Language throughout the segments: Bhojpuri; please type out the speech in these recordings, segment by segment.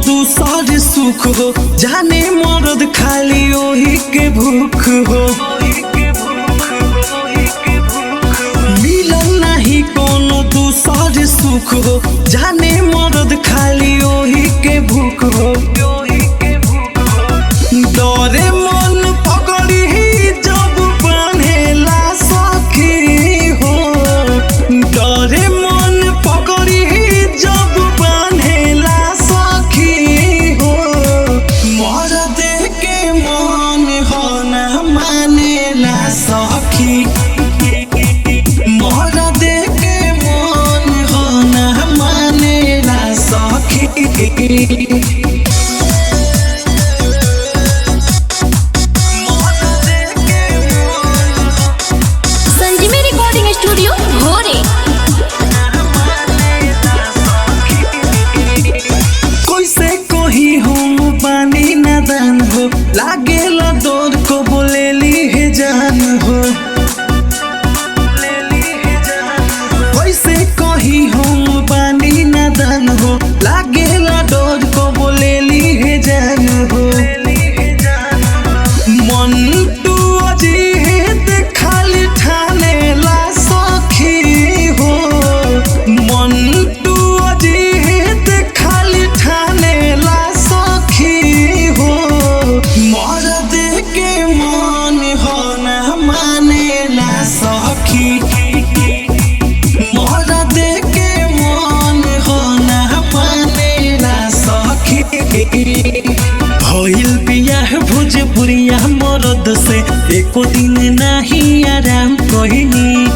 दूसर सुख हो जाने मरद खाली ओही के भूख हो। मिलल नहीं कोनो दूसर सुख हो जाने मरद खाली ओही के भूख हो। डरे मन पकड़ी जब बांधेला सखी हो, डरे मन पकड़ी जब बांधेला सखी हो। मरद के मन हो ना मानेला सखी, मरद के मन हो ना मानेला सखी। लागेला दौड़ को बोलेली है जान हो, कैसे कही हम बानी नादान हो। लागेला दौड़ को बोलेली है जान हो। मन तू अजीत खाली ठानेला सखी हो, मन तू अजीत खाली ठानेला सखी हो। मरद के मन हो ना मानेला सखी, मरद के मन हो ना मानेला सखी। भइल बियाह भोजपुरिया मरद से एको दिन नहीं आराम कहिनी।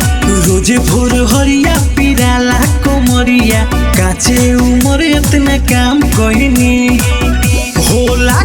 रोज भोर हरिया पिराला कोमरिया काचे उमर इतना काम कहिनी। होला